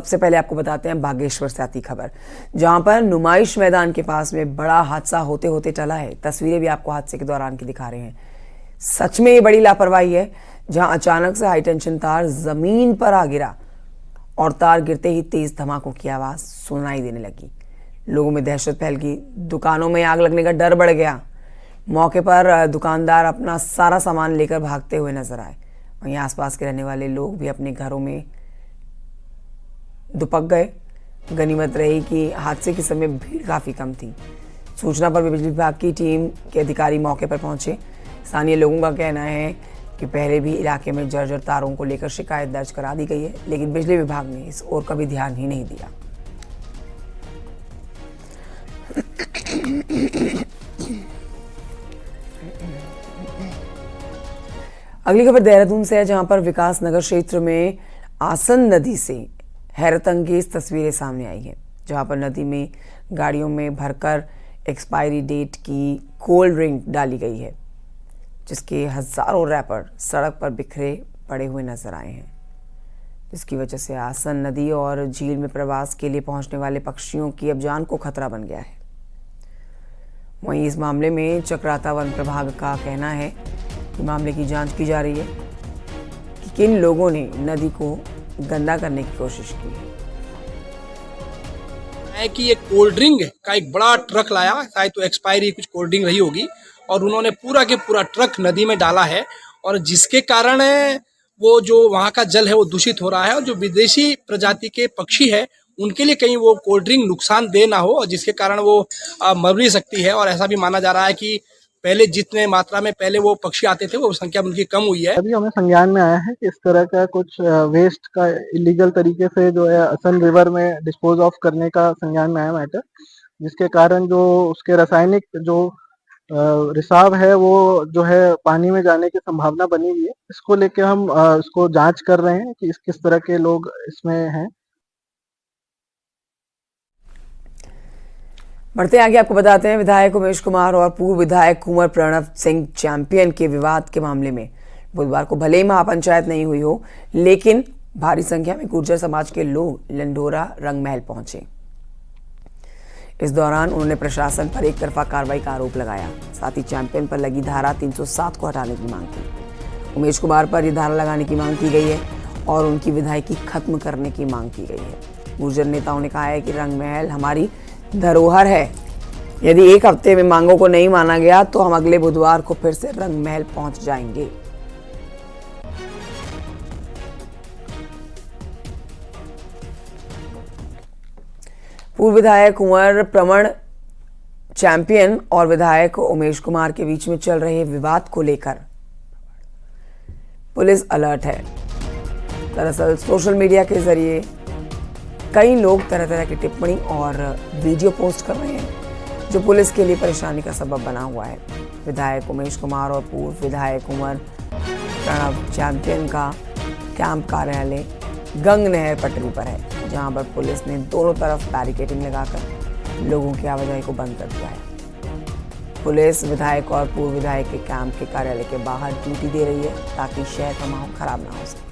सबसे पहले आपको बताते हैं बागेश्वर से आती खबर, जहां पर नुमाइश मैदान के पास में बड़ा हादसा होते होते टला है। तस्वीरें भी आपको हादसे के दौरान की दिखा रहे हैं। सच में ये बड़ी लापरवाही है, जहां अचानक से हाई टेंशन तार जमीन पर आ गिरा और तार गिरते ही तेज धमाकों की आवाज सुनाई देने लगी। लोगों में दहशत फैल गई, दुकानों में आग लगने का डर बढ़ गया। मौके पर दुकानदार अपना सारा सामान लेकर भागते हुए नजर आए। वहीं आसपास के रहने वाले लोग भी अपने घरों में दुपक गए। गनीमत रही कि हादसे के समय भीड़ काफ़ी कम थी। सूचना पर बिजली विभाग की टीम के अधिकारी मौके पर पहुंचे। स्थानीय लोगों का कहना है कि पहले भी इलाके में जर्जर तारों को लेकर शिकायत दर्ज करा दी गई है, लेकिन बिजली विभाग ने इस ओर कभी ध्यान ही नहीं दिया। अगली खबर देहरादून से है, जहां पर विकास नगर क्षेत्र में आसन नदी से हैरतअंगेज तस्वीरें सामने आई है, जहां पर नदी में गाड़ियों में भरकर एक्सपायरी डेट की कोल्ड ड्रिंक डाली गई है, जिसके हजारों रैपर सड़क पर बिखरे पड़े हुए नजर आए हैं, जिसकी वजह से आसन नदी और झील में प्रवास के लिए पहुंचने वाले पक्षियों की अब जान को खतरा बन गया है। वहीं इस मामले में चक्राता वन प्रभाग का कहना है कि मामले की जांच की जा रही है कि किन लोगों ने नदी को गंदा करने की कोशिश की है कि ये कोल्ड ड्रिंक का एक बड़ा ट्रक लाया, शायद तो एक्सपायरी कुछ कोल्ड ड्रिंक रही होगी, और उन्होंने पूरा के पूरा ट्रक नदी में डाला है, और जिसके कारण वो जो वहाँ का जल है वो दूषित हो रहा है, और जो विदेशी प्रजाति के पक्षी है उनके लिए कहीं वो कोल्ड ड्रिंक नुकसानदेह ना हो, और जिसके कारण वो मर भी सकती है। और ऐसा भी माना जा रहा है कि पहले जितने मात्रा में पहले वो पक्षी आते थे वो संख्या उनकी कम हुई है। अभी हमें संज्ञान में आया है कि इस तरह का कुछ वेस्ट का इलीगल तरीके से जो है असन रिवर में डिस्पोज ऑफ करने का संज्ञान में आया मैटर, जिसके कारण जो उसके रासायनिक जो रिसाव है वो जो है पानी में जाने की संभावना बनी हुई है। इसको लेके हम इसको जांच कर रहे हैं कि किस तरह के लोग इसमें हैं। बढ़ते आगे आपको बताते हैं, विधायक उमेश कुमार और पूर्व विधायक कुंवर प्रणव सिंह चैंपियन के विवाद के मामले में बुधवार को भले ही महापंचायत नहीं हुई हो, लेकिन भारी संख्या में गुर्जर समाज के लोग लंडोरा रंगमहल पहुंचे। इस दौरान उन्होंने प्रशासन पर एक तरफा कार्रवाई का आरोप लगाया, साथ ही चैंपियन पर लगी धारा 307 को हटाने की मांग की। उमेश कुमार पर यह धारा लगाने की मांग की गई है और उनकी विधायकी खत्म करने की मांग की गई है। गुर्जर नेताओं ने कहा है कि रंगमहल हमारी धरोहर है, यदि एक हफ्ते में मांगों को नहीं माना गया तो हम अगले बुधवार को फिर से रंगमहल पहुंच जाएंगे। पूर्व विधायक कुंवर प्रमण चैंपियन और विधायक उमेश कुमार के बीच में चल रहे विवाद को लेकर पुलिस अलर्ट है। दरअसल सोशल मीडिया के जरिए कई लोग तरह तरह की टिप्पणी और वीडियो पोस्ट कर रहे हैं, जो पुलिस के लिए परेशानी का सबब बना हुआ है। विधायक उमेश कुमार और पूर्व विधायक कुंवर प्रणव चैंपियन का कैंप कार्यालय गंग नहर पटरी पर है, जहां पर पुलिस ने दोनों तरफ बैरिकेडिंग लगाकर लोगों की आवाजाही को बंद कर दिया है। पुलिस विधायक और पूर्व विधायक के कैंप के कार्यालय के बाहर ड्यूटी दे रही है, ताकि शहर का माहौल खराब ना हो सके।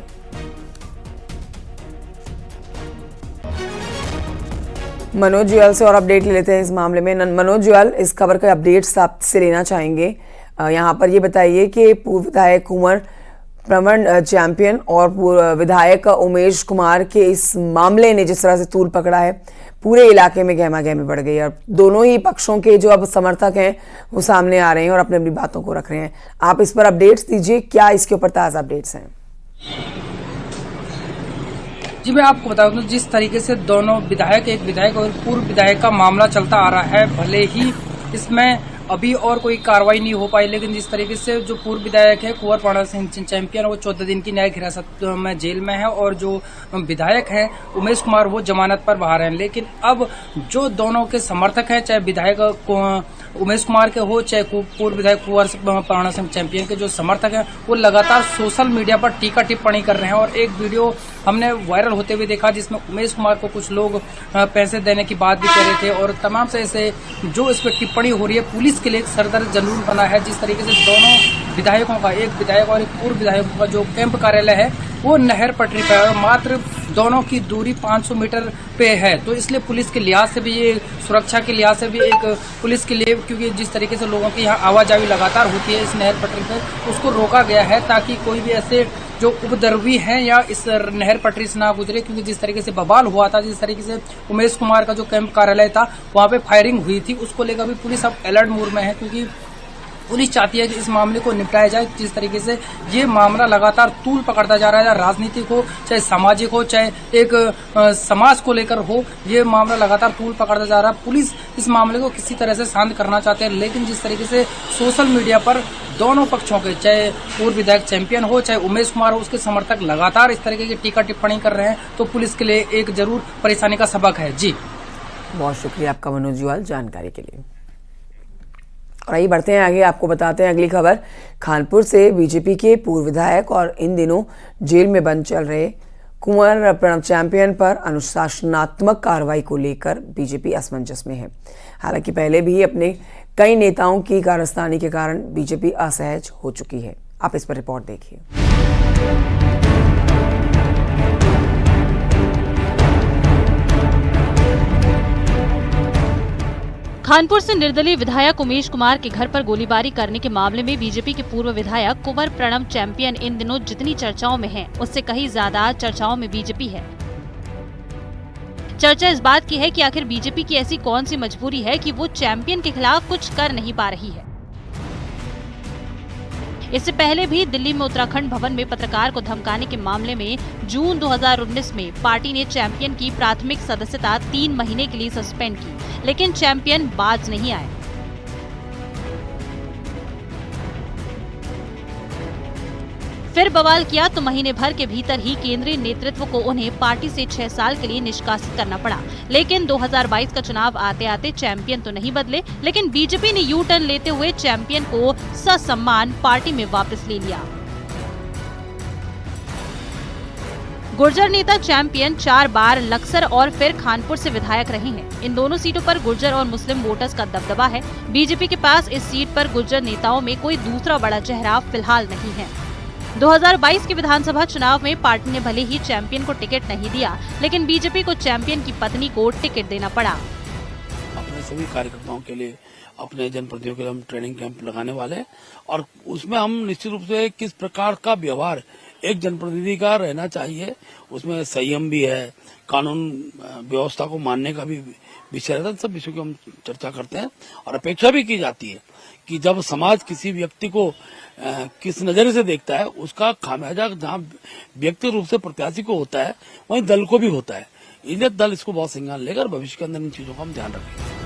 मनोज जुयल से और अपडेट ले लेते हैं इस मामले में। मनोज जुयल, इस खबर के अपडेट्स आपसे लेना चाहेंगे। यहाँ पर ये बताइए कि पूर्व विधायक कुंवर प्रमण चैंपियन और पूर्व विधायक उमेश कुमार के इस मामले ने जिस तरह से तूल पकड़ा है, पूरे इलाके में गहमा गहमी बढ़ गई है और दोनों ही पक्षों के जो अब समर्थक हैं वो सामने आ रहे हैं और अपनी अपनी बातों को रख रहे हैं। आप इस पर अपडेट्स दीजिए, क्या इसके ऊपर ताज़ा अपडेट्स हैं? जी, मैं आपको बता दूं, जिस तरीके से दोनों विधायक, एक विधायक और पूर्व विधायक का मामला चलता आ रहा है, भले ही इसमें अभी और कोई कार्रवाई नहीं हो पाई, लेकिन जिस तरीके से जो पूर्व विधायक है कुंवर प्रणव सिंह चैंपियन, वो 14 दिन की न्यायिक हिरासत में जेल में है, और जो विधायक है उमेश कुमार वो जमानत पर बाहर हैं। लेकिन अब जो दोनों के समर्थक हैं, चाहे विधायक उमेश कुमार के हो चाहे पूर्व विधायक कुंवर प्रणव सिंह चैंपियन के जो समर्थक हैं, वो लगातार सोशल मीडिया पर टीका टिप्पणी कर रहे हैं। और एक वीडियो हमने वायरल होते हुए देखा जिसमें उमेश कुमार को कुछ लोग पैसे देने की बात भी कह रहे थे, और तमाम से ऐसे जो इस पर टिप्पणी हो रही है, पुलिस पुलिस के लिए एक सरदर्द जलूल बना है। जिस तरीके से दोनों विधायकों का, एक विधायक और एक पूर्व विधायकों का जो कैंप कार्यालय है वो नहर पटरी पर है, मात्र दोनों की दूरी 500 मीटर पे है। तो इसलिए पुलिस के लिहाज से भी, ये सुरक्षा के लिहाज से भी एक पुलिस के लिए, क्योंकि जिस तरीके से लोगों की यहाँ आवाजाही लगातार होती है इस नहर पटरी पे, उसको रोका गया है ताकि कोई भी ऐसे जो उपद्रवी हैं या इस नहर पटरी से ना गुजरे। क्योंकि जिस तरीके से बवाल हुआ था, जिस तरीके से उमेश कुमार का जो कैंप कार्यालय था वहाँ पे फायरिंग हुई थी, उसको लेकर भी पुलिस अब अलर्ट मोड में है। क्योंकि पुलिस चाहती है कि इस मामले को निपटाया जाए। जिस तरीके से ये मामला लगातार तूल पकड़ता जा रहा है, चाहे राजनीतिक हो, चाहे सामाजिक हो, चाहे एक समाज को लेकर हो, ये मामला लगातार तूल पकड़ता जा रहा है। पुलिस इस मामले को किसी तरह से शांत करना चाहते हैं, लेकिन जिस तरीके से सोशल मीडिया पर दोनों पक्षों के, चाहे पूर्व विधायक चैंपियन हो, चाहे उमेश कुमार हो, उसके समर्थक लगातार इस तरीके की टीका टिप्पणी कर रहे हैं, तो पुलिस के लिए एक जरूर परेशानी का सबक है। जी, बहुत शुक्रिया आपका मनोज जुआल जानकारी के लिए। और आइए बढ़ते हैं आगे, आपको बताते हैं अगली खबर। कानपुर से बीजेपी के पूर्व विधायक और इन दिनों जेल में बंद चल रहे कुंवर प्रणव चैंपियन पर अनुशासनात्मक कार्रवाई को लेकर बीजेपी असमंजस में है। हालांकि पहले भी अपने कई नेताओं की कारस्तानी के कारण बीजेपी असहज हो चुकी है। आप इस पर रिपोर्ट देखिए। कानपुर से निर्दलीय विधायक उमेश कुमार के घर पर गोलीबारी करने के मामले में बीजेपी के पूर्व विधायक कुंवर प्रणव चैंपियन इन दिनों जितनी चर्चाओं में हैं, उससे कहीं ज्यादा चर्चाओं में बीजेपी है। चर्चा इस बात की है कि आखिर बीजेपी की ऐसी कौन सी मजबूरी है कि वो चैंपियन के खिलाफ कुछ कर नहीं पा रही है। इससे पहले भी दिल्ली में उत्तराखंड भवन में पत्रकार को धमकाने के मामले में जून 2019 में पार्टी ने चैंपियन की प्राथमिक सदस्यता 3 महीने के लिए सस्पेंड की, लेकिन चैंपियन बाज नहीं आए। फिर बवाल किया तो महीने भर के भीतर ही केंद्रीय नेतृत्व को उन्हें पार्टी से 6 साल के लिए निष्कासित करना पड़ा। लेकिन 2022 का चुनाव आते आते चैंपियन तो नहीं बदले, लेकिन बीजेपी ने यू टर्न लेते हुए चैंपियन को ससम्मान पार्टी में वापस ले लिया। गुर्जर नेता चैंपियन 4 बार लक्सर और फिर कानपुर से विधायक रहे हैं। इन दोनों सीटों पर गुर्जर और मुस्लिम वोटर्स का दबदबा है। बीजेपी के पास इस सीट पर गुर्जर नेताओं में कोई दूसरा बड़ा चेहरा फिलहाल नहीं है। 2022 के विधानसभा चुनाव में पार्टी ने भले ही चैंपियन को टिकट नहीं दिया, लेकिन बीजेपी को चैंपियन की पत्नी को टिकट देना पड़ा। अपने सभी कार्यकर्ताओं के लिए, अपने जनप्रतिनिधियों के लिए हम ट्रेनिंग कैंप लगाने वाले हैं और उसमें हम निश्चित रूप से किस प्रकार का व्यवहार एक जनप्रतिनिधि का रहना चाहिए, उसमें संयम भी है, कानून व्यवस्था को मानने का भी विषय रहता है। सब विषयों की हम चर्चा करते हैं और अपेक्षा भी की जाती है कि जब समाज किसी व्यक्ति को किस नजरिए से देखता है, उसका खामियाजा जहाँ व्यक्ति रूप से प्रत्याशी को होता है, वहीं दल को भी होता है। इसलिए दल इसको बहुत संज्ञान लेगा और भविष्य के अंदर इन चीजों का हम ध्यान रखेंगे।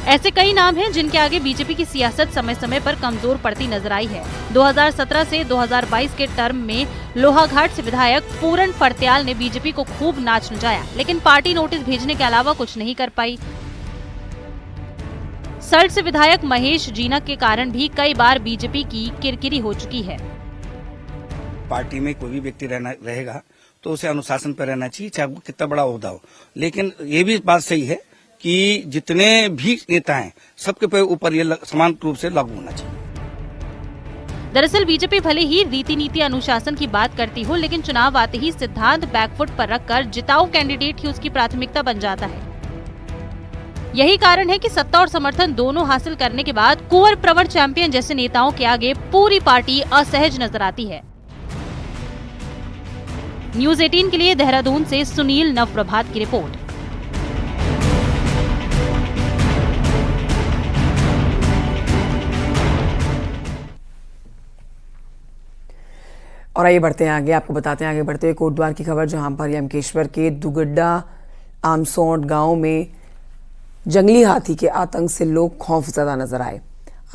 ऐसे कई नाम हैं जिनके आगे बीजेपी की सियासत समय समय पर कमजोर पड़ती नजर आई है। 2017 से 2022 के टर्म में लोहाघाट से विधायक पूरन फर्त्याल ने बीजेपी को खूब नाच नचाया, लेकिन पार्टी नोटिस भेजने के अलावा कुछ नहीं कर पाई। सल्ट से विधायक महेश जीना के कारण भी कई बार बीजेपी की किरकिरी हो चुकी है। पार्टी में कोई भी व्यक्ति रहेगा तो उसे अनुशासन पर रहना चाहिए, चाहे वो कितना बड़ा ओहदा हो। लेकिन ये भी बात सही है कि जितने भी नेता हैं सबके ऊपर ये समान रूप से लागू होना चाहिए। दरअसल बीजेपी भले ही रीति नीति अनुशासन की बात करती हो, लेकिन चुनाव आते ही सिद्धांत बैकफुट पर रखकर जिताऊ कैंडिडेट ही उसकी प्राथमिकता बन जाता है। यही कारण है कि सत्ता और समर्थन दोनों हासिल करने के बाद कुंवर प्रवर चैंपियन जैसे नेताओं के आगे पूरी पार्टी असहज नजर आती है। न्यूज़ 18 के लिए देहरादून से सुनील नवप्रभात की रिपोर्ट। और आइए बढ़ते हैं आगे, आपको बताते हैं आगे बढ़ते हुए कोटद्वार की खबर, जहां पर यमकेश्वर के दुगड्डा आमसोट गांव में जंगली हाथी के आतंक से लोग खौफजदा नजर आए।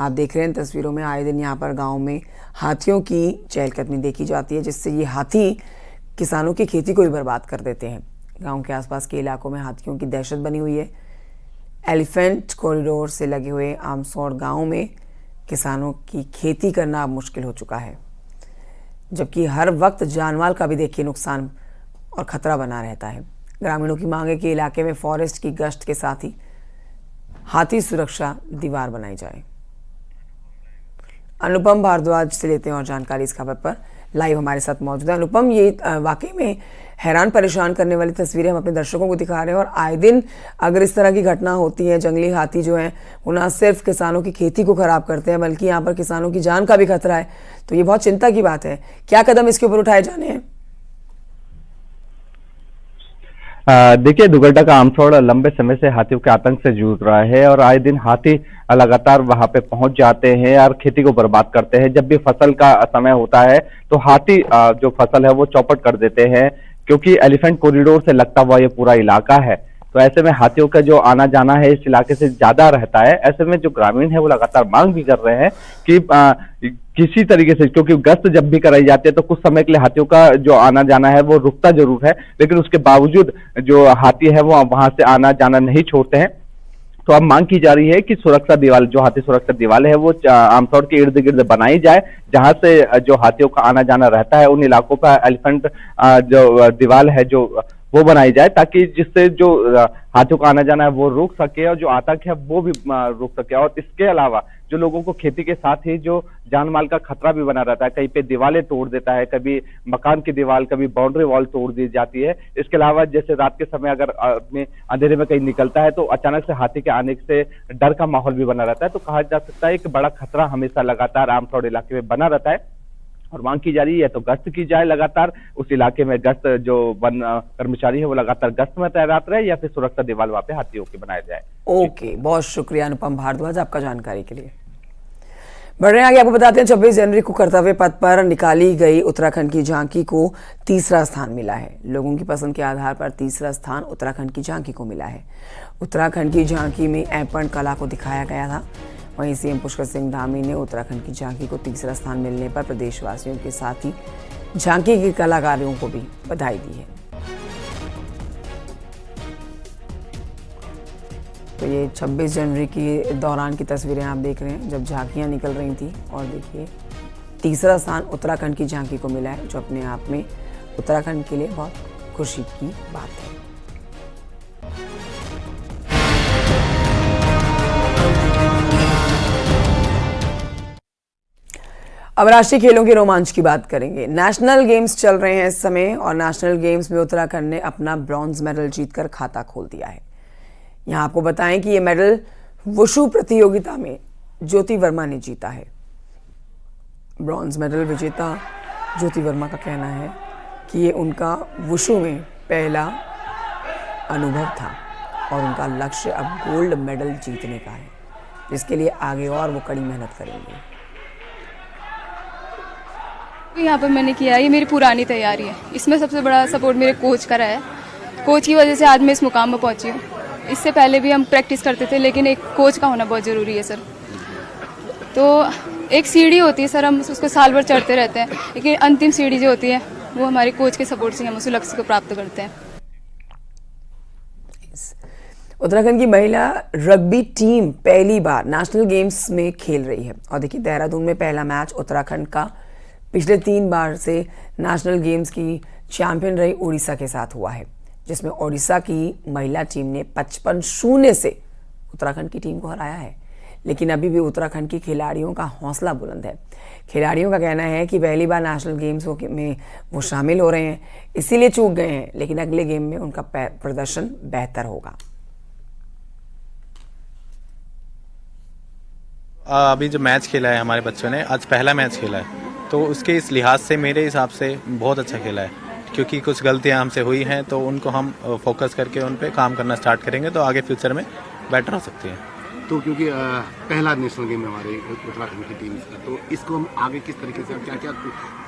आप देख रहे हैं तस्वीरों में, आए दिन यहाँ पर गांव में हाथियों की चहलकदमी देखी जाती है, जिससे ये हाथी किसानों की खेती को भी बर्बाद कर देते हैं। गांव के आसपास के इलाकों में हाथियों की दहशत बनी हुई है। एलिफेंट कॉरिडोर से लगे हुए आमसोट गांव में किसानों की खेती करना अब मुश्किल हो चुका है, जबकि हर वक्त जानमाल का भी देखिए नुकसान और खतरा बना रहता है। ग्रामीणों की मांग है कि इलाके में फॉरेस्ट की गश्त के साथ ही हाथी सुरक्षा दीवार बनाई जाए। अनुपम भारद्वाज से लेते हैं और जानकारी इस खबर पर। लाइव हमारे साथ मौजूद है अनुपम। ये वाकई में हैरान परेशान करने वाली तस्वीरें हम अपने दर्शकों को दिखा रहे हैं और आए दिन अगर इस तरह की घटना होती है, जंगली हाथी जो हैं वो न सिर्फ किसानों की खेती को खराब करते हैं बल्कि यहाँ पर किसानों की जान का भी खतरा है, तो ये बहुत चिंता की बात है। क्या कदम इसके ऊपर उठाए जाने हैं? देखिए, दुगड्डा का आमथौड़ लंबे समय से हाथियों के आतंक से जूझ रहा है और आए दिन हाथी लगातार वहां पे पहुंच जाते हैं और खेती को बर्बाद करते हैं। जब भी फसल का समय होता है तो हाथी जो फसल है वो चौपट कर देते हैं, क्योंकि एलिफेंट कॉरिडोर से लगता हुआ ये पूरा इलाका है। तो ऐसे में हाथियों का जो आना जाना है इस इलाके से ज्यादा रहता है। ऐसे में जो ग्रामीण है वो लगातार मांग भी कर रहे हैं कि किसी तरीके से, क्योंकि गश्त जब भी कराई जाती है तो कुछ समय के लिए हाथियों का जो आना जाना है वो रुकता जरूर है, लेकिन उसके बावजूद जो हाथी है वो वहां से आना जाना नहीं छोड़ते हैं। तो अब मांग की जा रही है कि सुरक्षा दीवार, जो हाथी सुरक्षा दीवार है वो आमतौर के इर्द गिर्द बनाई जाए, जहां से जो हाथियों का आना जाना रहता है उन इलाकों पर एलिफेंट जो दीवार है जो वो बनाई जाए, ताकि जिससे जो हाथियों का आना जाना है वो रुक सके और जो आतंक है वो भी रुक सके। और इसके अलावा जो लोगों को खेती के साथ ही जो जान माल का खतरा भी बना रहता है, कहीं पे दीवारें तोड़ देता है, कभी मकान की दीवार, कभी बाउंड्री वॉल तोड़ दी जाती है। इसके अलावा जैसे रात के समय अगर आदमी अंधेरे में कहीं निकलता है तो अचानक से हाथी के आने से डर का माहौल भी बना रहता है। तो कहा जा सकता है कि बड़ा खतरा हमेशा लगातार आमतौर इलाके में बना रहता है और मांग की जा रही है तो गश्त की जाए लगातार उस इलाके में। गश्त जो वन कर्मचारी है वो लगातार गश्त में तैनात रहे या फिर सुरक्षा दीवार वहां पे हाथियों की बनाया जाए। ओके, बहुत शुक्रिया अनुपम भारद्वाज आपका जानकारी के लिए। बढ़ रहे हैं आगे, आपको बताते हैं 26 जनवरी को कर्तव्य पथ पर निकाली गई उत्तराखंड की झांकी को तीसरा स्थान मिला है। लोगों की पसंद के आधार पर तीसरा स्थान उत्तराखंड की झांकी को मिला है। उत्तराखंड की झांकी में ऐपण कला को दिखाया गया था। वहीं सीएम पुष्कर सिंह धामी ने उत्तराखंड की झांकी को तीसरा स्थान मिलने पर प्रदेशवासियों के साथ ही झांकी के कलाकारों को भी बधाई दी है। तो ये 26 जनवरी के दौरान की तस्वीरें आप देख रहे हैं जब झांकियां निकल रही थी और देखिए तीसरा स्थान उत्तराखंड की झांकी को मिला है, जो अपने आप में उत्तराखंड के लिए बहुत खुशी की बात है। अब राष्ट्रीय खेलों के रोमांच की बात करेंगे। नेशनल गेम्स चल रहे हैं इस समय और नेशनल गेम्स में उत्तराखंड ने अपना ब्रॉन्ज मेडल जीतकर खाता खोल दिया है। यहाँ आपको बताएं कि ये मेडल वुशु प्रतियोगिता में ज्योति वर्मा ने जीता है। ब्रॉन्ज मेडल विजेता ज्योति वर्मा का कहना है कि ये उनका वुशु में पहला अनुभव था और उनका लक्ष्य अब गोल्ड मेडल जीतने का है, जिसके लिए आगे और वो कड़ी मेहनत करेंगे। यहाँ पर मैंने किया, ये मेरी पुरानी तैयारी है। इसमें सबसे बड़ा सपोर्ट मेरे कोच का रहा है। कोच की वजह से आज मैं इस मुकाम में पहुंची हूँ। इससे पहले भी हम प्रैक्टिस करते थे, लेकिन एक कोच का होना बहुत ज़रूरी है सर। तो एक सीढ़ी होती है सर, हम उसको साल भर चढ़ते रहते हैं, लेकिन अंतिम सीढ़ी जो होती है वो हमारे कोच के सपोर्ट से हम उस लक्ष्य को प्राप्त करते हैं। उत्तराखंड की महिला रग्बी टीम पहली बार नेशनल गेम्स में खेल रही है और देखिए देहरादून में पहला मैच उत्तराखंड का पिछले 3 बार से नेशनल गेम्स की चैंपियन रही उड़ीसा के साथ हुआ है, जिसमें ओडिशा की महिला टीम ने 55-0 से उत्तराखंड की टीम को हराया है। लेकिन अभी भी उत्तराखंड की खिलाड़ियों का हौसला बुलंद है। खिलाड़ियों का कहना है कि पहली बार नेशनल गेम्स में वो शामिल हो रहे हैं, इसीलिए चूक गए हैं, लेकिन अगले गेम में उनका प्रदर्शन बेहतर होगा। अभी जो मैच खेला है हमारे बच्चों ने, आज पहला मैच खेला है, तो उसके इस लिहाज से मेरे हिसाब से बहुत अच्छा खेला है, क्योंकि कुछ गलतियां हमसे हुई हैं तो उनको हम फोकस करके उन पे काम करना स्टार्ट करेंगे तो आगे फ्यूचर में बेटर हो सकती है। तो क्योंकि पहला नेशनल गेम है हमारे उत्तराखंड की टीम का, तो इसको हम आगे किस तरीके से, क्या क्या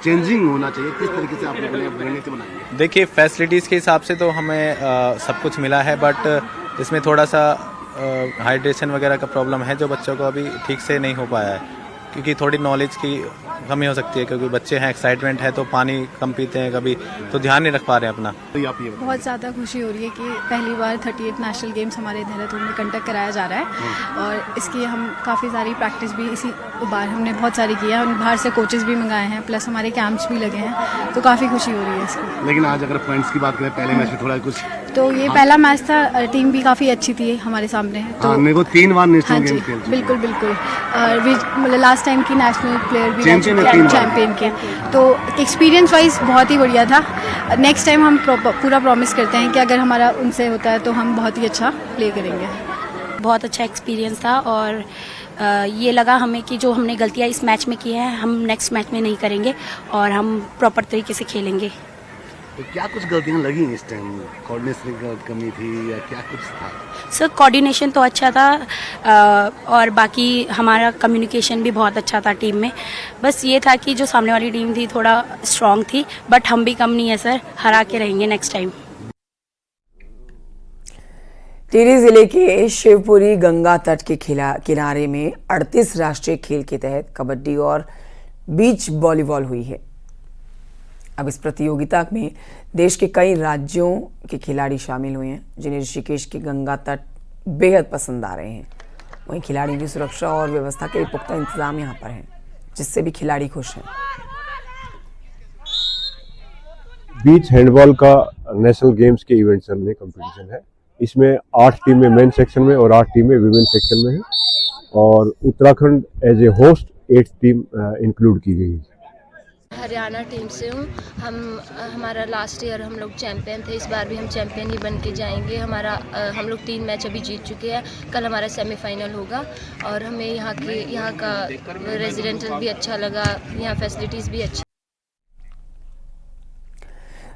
चेंजिंग होना चाहिए, किस तरीके से आप लोगों ने रणनीति बनाई है? देखिए, फैसिलिटीज़ के हिसाब से तो हमें सब कुछ मिला है, बट इसमें थोड़ा सा हाइड्रेशन वगैरह का प्रॉब्लम है जो बच्चों को अभी ठीक से नहीं हो पाया है, क्योंकि थोड़ी नॉलेज की कमी हो सकती है, क्योंकि बच्चे हैं, एक्साइटमेंट है तो पानी कम पीते हैं कभी, तो ध्यान नहीं रख पा रहे हैं अपना। बहुत ज़्यादा खुशी हो रही है कि पहली बार 38 नेशनल गेम्स हमारे देहरादून में कंडक्ट कराया जा रहा है और इसकी हम काफ़ी सारी प्रैक्टिस भी इसी बार हमने बहुत सारी की है और बाहर से कोचेस भी मंगाए हैं, प्लस हमारे कैंप्स भी लगे हैं, तो काफ़ी खुशी हो रही है इसकी। लेकिन आज अगर पॉइंट्स की बात करें, पहले मैच में थोड़ा कुछ तो ये पहला मैच था, टीम भी काफ़ी अच्छी थी हमारे सामने। तो मेरे को 3 बार नेशनल हाँ गेम जी, खेल चुके हैं। बिल्कुल बिल्कुल। मतलब लास्ट टाइम की नेशनल प्लेयर भी चैंपियन है 3 बार। चैंपियन के, तो एक्सपीरियंस वाइज बहुत ही बढ़िया था। नेक्स्ट टाइम हम पूरा प्रॉमिस करते हैं कि अगर हमारा उनसे होता है तो हम बहुत ही अच्छा प्ले करेंगे। बहुत अच्छा एक्सपीरियंस था और ये लगा हमें कि जो हमने गलतियाँ इस मैच में की हैं हम नेक्स्ट मैच में नहीं करेंगे और हम प्रॉपर तरीके से खेलेंगे। तो क्या कुछ गलतियां लगी इस टाइम? कोऑर्डिनेशन की कमी थी या क्या कुछ था? सर कोऑर्डिनेशन तो अच्छा था और बाकी हमारा कम्युनिकेशन भी बहुत अच्छा था टीम में। बस ये था कि जो सामने वाली टीम थी थोड़ा स्ट्रांग थी, बट हम भी कम नहीं है सर, हरा के रहेंगे नेक्स्ट टाइम। टिहरी जिले के शिवपुरी गंगा तट के किनारे में 38 राष्ट्रीय खेल के तहत कबड्डी और बीच वॉलीबॉल हुई है। अब इस प्रतियोगिता में देश के कई राज्यों के खिलाड़ी शामिल हुए हैं, जिन्हें ऋषिकेश के गंगा तट बेहद पसंद आ रहे हैं। वहीं खिलाड़ियों की सुरक्षा और व्यवस्था के पुख्ता इंतजाम यहां पर हैं, जिससे भी खिलाड़ी खुश हैं। बीच हैंडबॉल का नेशनल गेम्स के इवेंट चल रहे कंपटीशन है। इसमें 8 टीमें मेन सेक्शन में और 8 टीमें विमेन सेक्शन में है और Uttarakhand as a host 8 team include की गई है। हरियाणा टीम से हूँ। हमारा लास्ट ईयर हम लोग चैंपियन थे, इस बार भी हम चैंपियन ही बन के जाएंगे। हम लोग 3 मैच अभी जीत चुके हैं, कल हमारा सेमीफाइनल होगा और हमें यहाँ का रेजिडेंटल भी अच्छा लगा, यहाँ फैसिलिटीज़ भी अच्छी।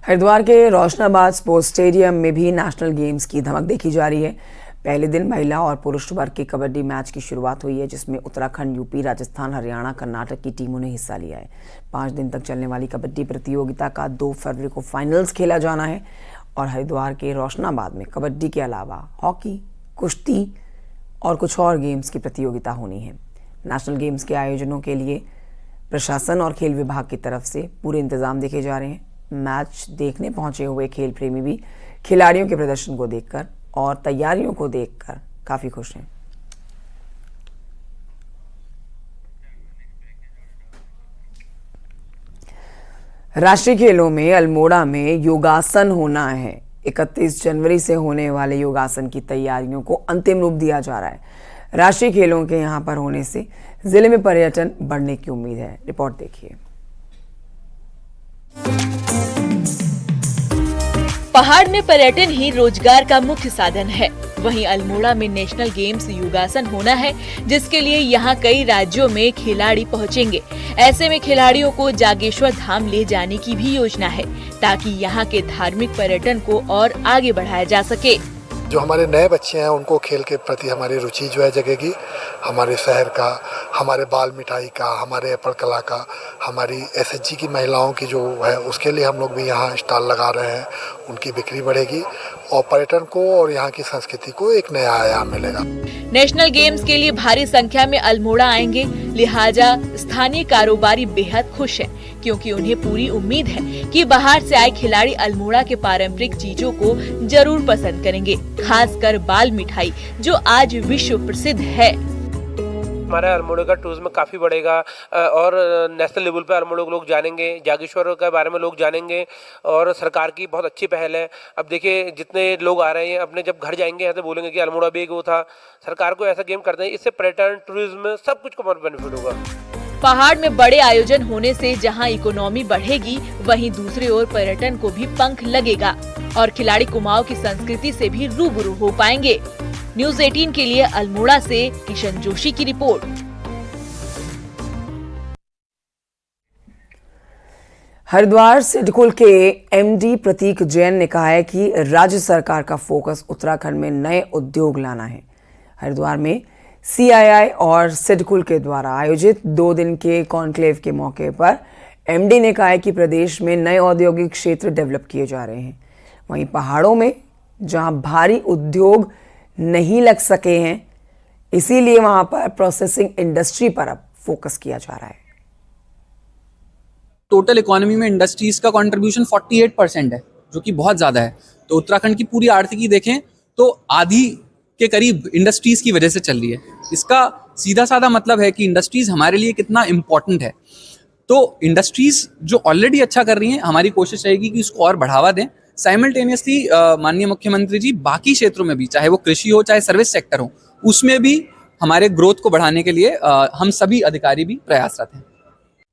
हरिद्वार के रोशनाबाद स्पोर्ट्स स्टेडियम में भी नेशनल गेम्स की धमक देखी जा रही है। पहले दिन महिला और पुरुष वर्ग के कबड्डी मैच की शुरुआत हुई है, जिसमें उत्तराखंड, यूपी, राजस्थान, हरियाणा, कर्नाटक की टीमों ने हिस्सा लिया है। 5 दिन तक चलने वाली कबड्डी प्रतियोगिता का 2 फरवरी को फाइनल्स खेला जाना है और हरिद्वार के रोशनाबाद में कबड्डी के अलावा हॉकी, कुश्ती और कुछ और गेम्स की प्रतियोगिता होनी है। नेशनल गेम्स के आयोजनों के लिए प्रशासन और खेल विभाग की तरफ से पूरे इंतजाम देखे जा रहे हैं। मैच देखने पहुंचे हुए खेल प्रेमी भी खिलाड़ियों के प्रदर्शन को देखकर और तैयारियों को देखकर काफी खुश हैं। राष्ट्रीय खेलों में अल्मोड़ा में योगासन होना है। 31 जनवरी से होने वाले योगासन की तैयारियों को अंतिम रूप दिया जा रहा है। राष्ट्रीय खेलों के यहां पर होने से जिले में पर्यटन बढ़ने की उम्मीद है। रिपोर्ट देखिए। पहाड़ में पर्यटन ही रोजगार का मुख्य साधन है। वहीं अल्मोड़ा में नेशनल गेम्स योगासन होना है, जिसके लिए यहां कई राज्यों में खिलाड़ी पहुंचेंगे। ऐसे में खिलाड़ियों को जागेश्वर धाम ले जाने की भी योजना है, ताकि यहां के धार्मिक पर्यटन को और आगे बढ़ाया जा सके। जो हमारे नए बच्चे हैं उनको खेल के प्रति हमारी रुचि जो है जगेगी। हमारे शहर का, हमारे बाल मिठाई का, हमारे एप्पल कला का, हमारी एसएचजी की महिलाओं की जो है उसके लिए हम लोग भी यहाँ स्टॉल लगा रहे हैं। उनकी बिक्री बढ़ेगी और पर्यटन को और यहाँ की संस्कृति को एक नया आयाम मिलेगा। नेशनल गेम्स के लिए भारी संख्या में अल्मोड़ा आएंगे, लिहाजा स्थानीय कारोबारी बेहद खुश हैं, क्योंकि उन्हें पूरी उम्मीद है कि बाहर से आए खिलाड़ी अल्मोड़ा के पारंपरिक चीजों को जरूर पसंद करेंगे, खासकर बाल मिठाई जो आज विश्व प्रसिद्ध है। हमारा अल्मोड़ा का टूरिज्म काफ़ी बढ़ेगा और नेशनल लेवल पे अल्मोड़ा लोग जानेंगे, जागेश्वर के बारे में लोग जानेंगे और सरकार की बहुत अच्छी पहल है। अब देखिए जितने लोग आ रहे हैं अपने जब घर जाएंगे यहाँ से बोलेंगे कि अल्मोड़ा भी एक वो था। सरकार को ऐसा गेम करते हैं, इससे पर्यटन, टूरिज्म सब कुछ को बेनिफिट होगा। पहाड़ में बड़े आयोजन होने से जहां इकोनॉमी बढ़ेगी, वहीं दूसरी ओर पर्यटन को भी पंख लगेगा और खिलाड़ी कुमाऊं की संस्कृति से भी रूबरू हो पाएंगे। न्यूज़ 18 के लिए अल्मोड़ा से किशन जोशी की रिपोर्ट। हरिद्वार सिडकुल के एमडी प्रतीक जैन ने कहा है कि राज्य सरकार का फोकस उत्तराखंड में नए उद्योग लाना है। हरिद्वार में सीआईआई और सिडकुल के द्वारा आयोजित 2 दिन के कॉन्क्लेव के मौके पर एमडी ने कहा है कि प्रदेश में नए औद्योगिक क्षेत्र डेवलप किए जा रहे हैं। वहीं पहाड़ों में जहां भारी उद्योग नहीं लग सके हैं, इसीलिए वहां पर प्रोसेसिंग इंडस्ट्री पर अब फोकस किया जा रहा है। टोटल इकोनॉमी में इंडस्ट्रीज का कंट्रीब्यूशन 48% है, जो कि बहुत ज्यादा है। तो उत्तराखंड की पूरी आर्थिकी देखें तो आधी के करीब इंडस्ट्रीज की वजह से चल रही है। इसका सीधा साधा मतलब है कि इंडस्ट्रीज हमारे लिए कितना इम्पोर्टेंट है। तो इंडस्ट्रीज जो ऑलरेडी अच्छा कर रही हैं, हमारी कोशिश रहेगी कि उसको और बढ़ावा दें, साइमल्टेनियसली माननीय मुख्यमंत्री जी बाकी क्षेत्रों में भी, चाहे वो कृषि हो चाहे सर्विस सेक्टर हो, उसमें भी हमारे ग्रोथ को बढ़ाने के लिए हम सभी अधिकारी भी प्रयासरत हैं।